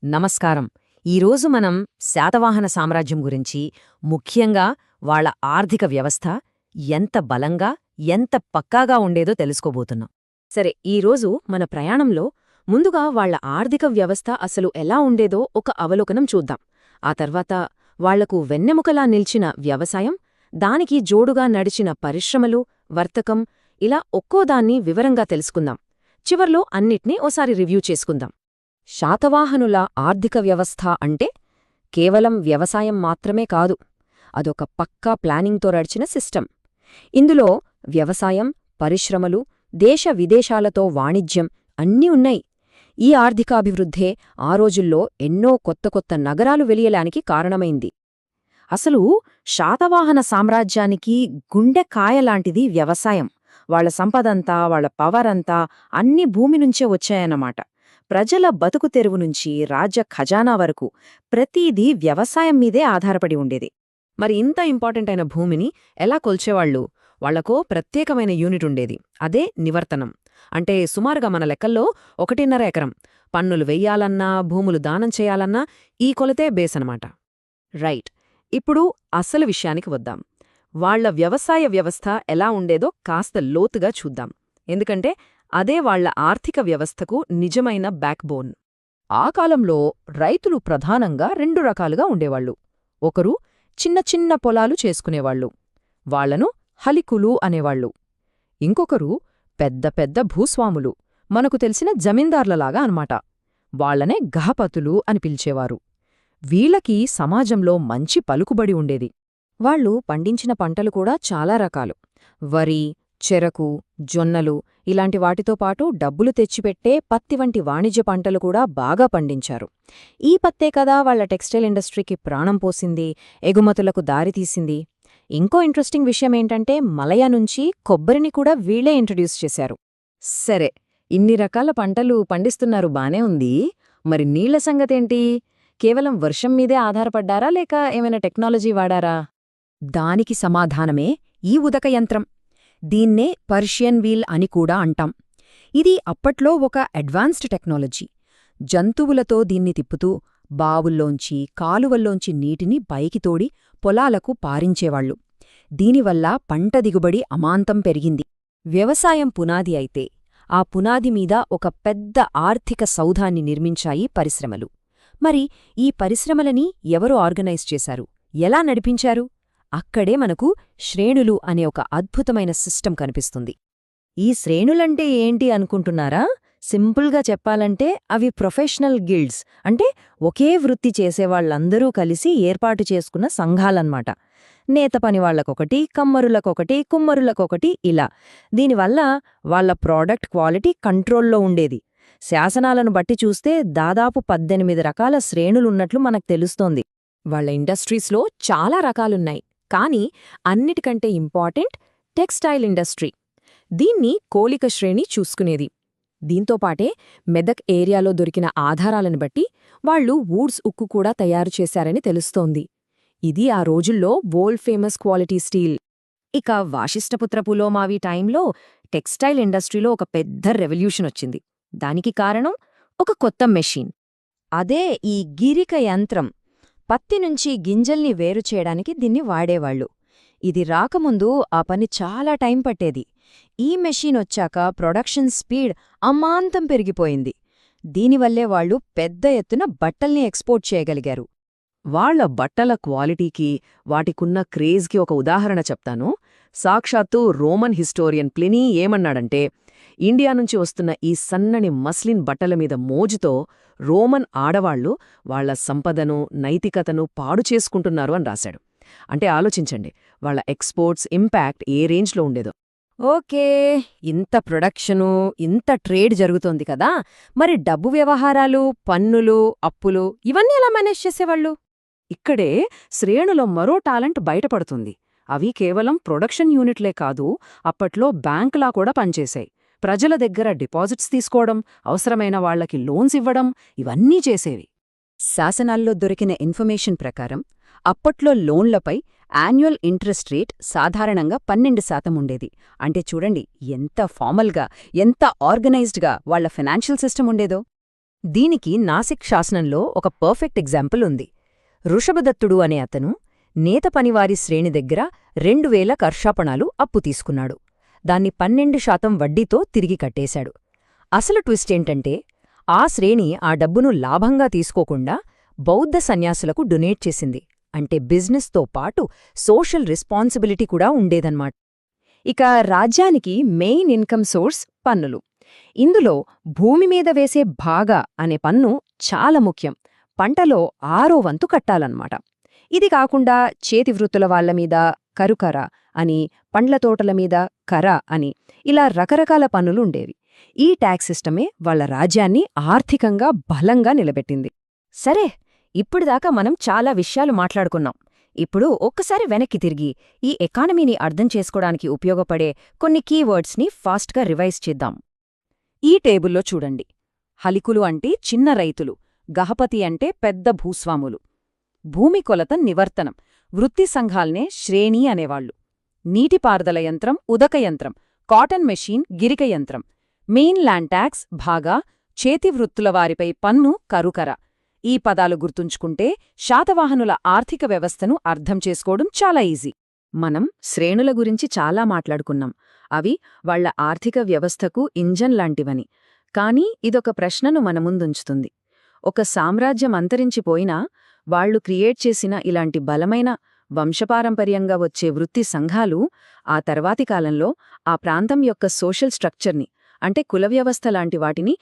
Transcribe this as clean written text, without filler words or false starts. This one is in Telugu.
నమస్కారం. ఈరోజు మనం శాతవాహన సామ్రాజ్యం గురించి, ముఖ్యంగా వాళ్ళ ఆర్థిక వ్యవస్థ ఎంత బలంగా, ఎంత పక్కాగా ఉండేదో తెలుసుకోబోతున్నాం. సరే, ఈరోజు మన ప్రయాణంలో ముందుగా వాళ్ళ ఆర్థిక వ్యవస్థ అసలు ఎలా ఉండేదో ఒక అవలోకనం చూద్దాం. ఆ తర్వాత వాళ్లకు వెన్నెముకలా నిల్చిన వ్యవసాయం, దానికి జోడుగా నడిచిన పరిశ్రమలు, వర్తకం, ఇలా ఒక్కోదాన్ని వివరంగా తెలుసుకుందాం. చివర్లో అన్నిట్నీ ఓసారి రివ్యూ చేసుకుందాం. శాతవాహనుల ఆర్థిక వ్యవస్థ అంటే కేవలం వ్యవసాయం మాత్రమే కాదు, అదొక పక్కా ప్లానింగ్తో నడిచిన సిస్టమ్. ఇందులో వ్యవసాయం, పరిశ్రమలు, దేశ విదేశాలతో వాణిజ్యం అన్నీ ఉన్నాయి. ఈ ఆర్థికాభివృద్ధే ఆ రోజుల్లో ఎన్నో కొత్త కొత్త నగరాలు వెలియడానికి కారణమైంది. అసలు శాతవాహన సామ్రాజ్యానికి గుండెకాయలాంటిది వ్యవసాయం. వాళ్ల సంపదంతా, వాళ్ల పవరంతా అన్ని భూమి నుంచే వచ్చాయన్నమాట. ప్రజల బతుకు తెరువు నుంచి రాజ్య ఖజానా వరకు ప్రతీదీ వ్యవసాయం మీదే ఆధారపడి ఉండేది. మరి ఇంత ఇంపార్టెంట్ అయిన భూమిని ఎలా కొల్చేవాళ్లు? వాళ్లకో ప్రత్యేకమైన యూనిట్ ఉండేది, అదే నివర్తనం. అంటే సుమారుగా మన లెక్కల్లో 1.5 ఎకరం. పన్నులు వెయ్యాలన్నా, భూములు దానం చేయాలన్నా ఈ కొలతే బేసనమాట. రైట్, ఇప్పుడు అసలు విషయానికి వద్దాం. వాళ్ల వ్యవసాయ వ్యవస్థ ఎలా ఉండేదో కాస్త లోతుగా చూద్దాం. ఎందుకంటే అదే వాళ్ల ఆర్థిక వ్యవస్థకు నిజమైన బ్యాక్బోన్. ఆ కాలంలో రైతులు ప్రధానంగా 2 రకాలుగా ఉండేవాళ్లు. ఒకరు చిన్న చిన్న పొలాలు చేసుకునేవాళ్లు, వాళ్లను హలికులు అనేవాళ్లు. ఇంకొకరు పెద్ద పెద్ద భూస్వాములు, మనకు తెలిసిన జమీందార్లలాగా అన్నమాట. వాళ్లనే గహపతులు అని పిలిచేవారు. వీళ్లకి సమాజంలో మంచి పలుకుబడి ఉండేది. వాళ్లు పండించిన పంటలు కూడా చాలా రకాలు: వరి, చెరకు, జొన్నలు, ఇలాంటి వాటితో పాటు డబ్బులు తెచ్చిపెట్టే పత్తి వంటి వాణిజ్య పంటలు కూడా బాగా పండించారు. ఈ పత్తే కదా వాళ్ల టెక్స్టైల్ ఇండస్ట్రీకి ప్రాణం పోసింది, ఎగుమతులకు దారితీసింది. ఇంకో ఇంట్రెస్టింగ్ విషయమేంటంటే మలయ నుంచి కొబ్బరిని కూడా వీళ్లే ఇంట్రడ్యూస్ చేశారు. సరే, ఇన్ని రకాల పంటలు పండిస్తున్నారు, బానే ఉంది. మరి నీళ్ల సంగతేంటి? కేవలం వర్షం మీదే ఆధారపడ్డారా, లేక ఏమైనా టెక్నాలజీ వాడారా? దానికి సమాధానమే ఈ ఉదకయంత్రం. దీన్నే పర్షియన్ వీల్ అని కూడా అంటాం. ఇది అప్పట్లో ఒక అడ్వాన్స్డ్ టెక్నాలజీ. జంతువులతో దీన్ని తిప్పుతూ బావుల్లోంచి, కాలువల్లోంచి నీటిని పైకి తోడి పొలాలకు పారించేవాళ్లు. దీనివల్ల పంట దిగుబడి అమాంతం పెరిగింది. వ్యవసాయం పునాది అయితే, ఆ పునాది మీద ఒక పెద్ద ఆర్థిక సౌధాన్ని నిర్మించాయి పరిశ్రమలు. మరి ఈ పరిశ్రమలని ఎవరు ఆర్గనైజ్ చేశారు, ఎలా నడిపించారు? అక్కడే మనకు శ్రేణులు అనే ఒక అద్భుతమైన సిస్టమ్ కనిపిస్తుంది. ఈ శ్రేణులంటే ఏంటి అనుకుంటున్నారా? సింపుల్గా చెప్పాలంటే అవి ప్రొఫెషనల్ గిల్డ్స్, అంటే ఒకే వృత్తి చేసేవాళ్లందరూ కలిసి ఏర్పాటు చేసుకున్న సంఘాలన్నమాట. నేత పనివాళ్లకొకటి, కమ్మరులకొకటి, కుమ్మరులకొకటి, ఇలా. దీనివల్ల వాళ్ల ప్రోడక్ట్ క్వాలిటీ కంట్రోల్లో ఉండేది. శాసనాలను బట్టి చూస్తే దాదాపు 18 రకాల శ్రేణులున్నట్లు మనకు తెలుస్తోంది. వాళ్ల ఇండస్ట్రీస్లో చాలా రకాలున్నాయి, కానీ అన్నిటికంటే ఇంపార్టెంట్ టెక్స్టైల్ ఇండస్ట్రీ. దీన్ని కోలిక శ్రేణి చూసుకునేది. దీంతోపాటే మెదక్ ఏరియాలో దొరికిన ఆధారాలను బట్టి వాళ్లు వూడ్స్ ఉక్కు కూడా తయారు చేశారని తెలుస్తోంది. ఇది ఆ రోజుల్లో వరల్డ్ ఫేమస్ క్వాలిటీ స్టీల్. ఇక వాశిష్ఠపుత్ర పులోమావి టైంలో టెక్స్టైల్ ఇండస్ట్రీలో ఒక పెద్ద రెవల్యూషన్ వచ్చింది. దానికి కారణం ఒక కొత్త మెషిన్. అదే ఈ గిరిక యంత్రం. పత్తి నుంచి గింజల్ని వేరుచేయడానికి దీన్ని వాడేవాళ్లు. ఇది రాకముందు ఆ పని చాలా టైం పట్టేది. ఈ మెషీన్ వచ్చాక ప్రొడక్షన్ స్పీడ్ అమాంతం పెరిగిపోయింది. దీనివల్లే వాళ్లు పెద్ద ఎత్తున బట్టల్ని ఎక్స్పోర్ట్ చేయగలిగారు. వాళ్ల బట్టల క్వాలిటీకి, వాటికున్న క్రేజ్కి ఒక ఉదాహరణ చెప్తాను. సాక్షాత్తు రోమన్ హిస్టోరియన్ ప్లినీ ఏమన్నాడంటే, ఇండియా నుంచి వస్తున్న ఈ సన్నని మస్లిన్ బట్టల మీద మోజుతో రోమన్ ఆడవాళ్లు వాళ్ల సంపదను, నైతికతను పాడు చేసుకుంటున్నారు అని రాశాడు. అంటే ఆలోచించండి, వాళ్ల ఎక్స్పోర్ట్స్ ఇంపాక్ట్ ఏ రేంజ్లో ఉండేదో. ఓకే, ఇంత ప్రొడక్షను, ఇంత ట్రేడ్ జరుగుతోంది కదా, మరి డబ్బు వ్యవహారాలు, పన్నులు, అప్పులు ఇవన్నీ ఎలా మేనేజ్ చేసేవాళ్లు? ఇక్కడే శ్రేణులో మరో టాలెంట్ బయటపడుతుంది. అవి కేవలం ప్రొడక్షన్ యూనిట్లే కాదు, అప్పట్లో బ్యాంకులా కూడా పనిచేశాయి. ప్రజల దగ్గర డిపాజిట్స్ తీసుకోవడం, అవసరమైన వాళ్లకి లోన్స్ ఇవ్వడం, ఇవన్నీ చేసేవి. శాసనాల్లో దొరికిన ఇన్ఫర్మేషన్ ప్రకారం అప్పట్లో లోన్లపై యాన్యువల్ ఇంట్రెస్ట్ రేట్ సాధారణంగా 12% ఉండేది. అంటే చూడండి ఎంత ఫార్మల్గా, ఎంత ఆర్గనైజ్డ్గా వాళ్ల ఫైనాన్షియల్ సిస్టమ్ ఉండేదో. దీనికి నాసిక్ శాసనంలో ఒక పర్ఫెక్ట్ ఎగ్జాంపుల్ ఉంది. ఋషభదత్తుడు అనే అతను నేత పనివారి శ్రేణి దగ్గర 2000 కర్షాపణాలు అప్పు తీసుకున్నాడు. దాన్ని 12% వడ్డీతో తిరిగి కట్టేశాడు. అసలు ట్విస్టేంటంటే ఆ శ్రేణి ఆ డబ్బును లాభంగా తీసుకోకుండా బౌద్ధ సన్యాసులకు డొనేట్ చేసింది. అంటే బిజినెస్తో పాటు సోషల్ రెస్పాన్సిబిలిటీ కూడా ఉండేదన్నమాట. ఇక రాజ్యానికి మెయిన్ ఇన్కమ్ సోర్స్ పన్నులు. ఇందులో భూమి మీద వేసే భాగా అనే పన్ను చాలా ముఖ్యం. పంటలో 6వ వంతు కట్టాలన్నమాట. ఇది కాకుండా చేతివృత్తుల వాళ్లమీద కరుకర అని, పండ్ల తోటల మీద కర అని, ఇలా రకరకాల పన్నులు ఉండేవి. ఈ ట్యాక్స్ సిస్టమే వాళ్ల రాజ్యాన్ని ఆర్థికంగా బలంగా నిలబెట్టింది. సరే, ఇప్పుడుదాకా మనం చాలా విషయాలు మాట్లాడుకున్నాం. ఇప్పుడు ఒక్కసారి వెనక్కి తిరిగి ఈ ఎకానమీని అర్థం చేసుకోవడానికి ఉపయోగపడే కొన్ని కీవర్డ్స్ని ఫాస్ట్గా రివైజ్ చేద్దాం. ఈ టేబుల్లో చూడండి. హలికులు అంటే చిన్న రైతులు, గహపతి అంటే పెద్ద భూస్వాములు, భూమి కొలత నివర్తనం, వృత్తి సంఘాల్నే శ్రేణి అనేవాళ్లు, నీటిపారుదల యంత్రం ఉదక యంత్రం, కాటన్ మెషీన్ గిరిక యంత్రం, మెయిన్ ల్యాండ్ ట్యాక్స్ భాగా, చేతివృత్తుల వారిపై పన్ను కరుకర. ఈ పదాలు గుర్తుంచుకుంటే శాతవాహనుల ఆర్థిక వ్యవస్థను అర్థం చేసుకోవడం చాలా ఈజీ. మనం శ్రేణుల గురించి చాలా మాట్లాడుకున్నాం. అవి వాళ్ల ఆర్థిక వ్యవస్థకు ఇంజన్ లాంటివని. కానీ ఇదొక ప్రశ్నను మన ముందుంచుతుంది. ఒక సామ్రాజ్యం అంతరించిపోయినా వాళ్లు క్రియేట్ చేసిన ఇలాంటి బలమైన వంశపారంపర్యంగా వచ్చే వృత్తి సంఘాలు ఆ తర్వాతి కాలంలో ఆ ప్రాంతం యొక్క సోషల్ స్ట్రక్చర్ని, అంటే కుల వ్యవస్థ లాంటి వాటిని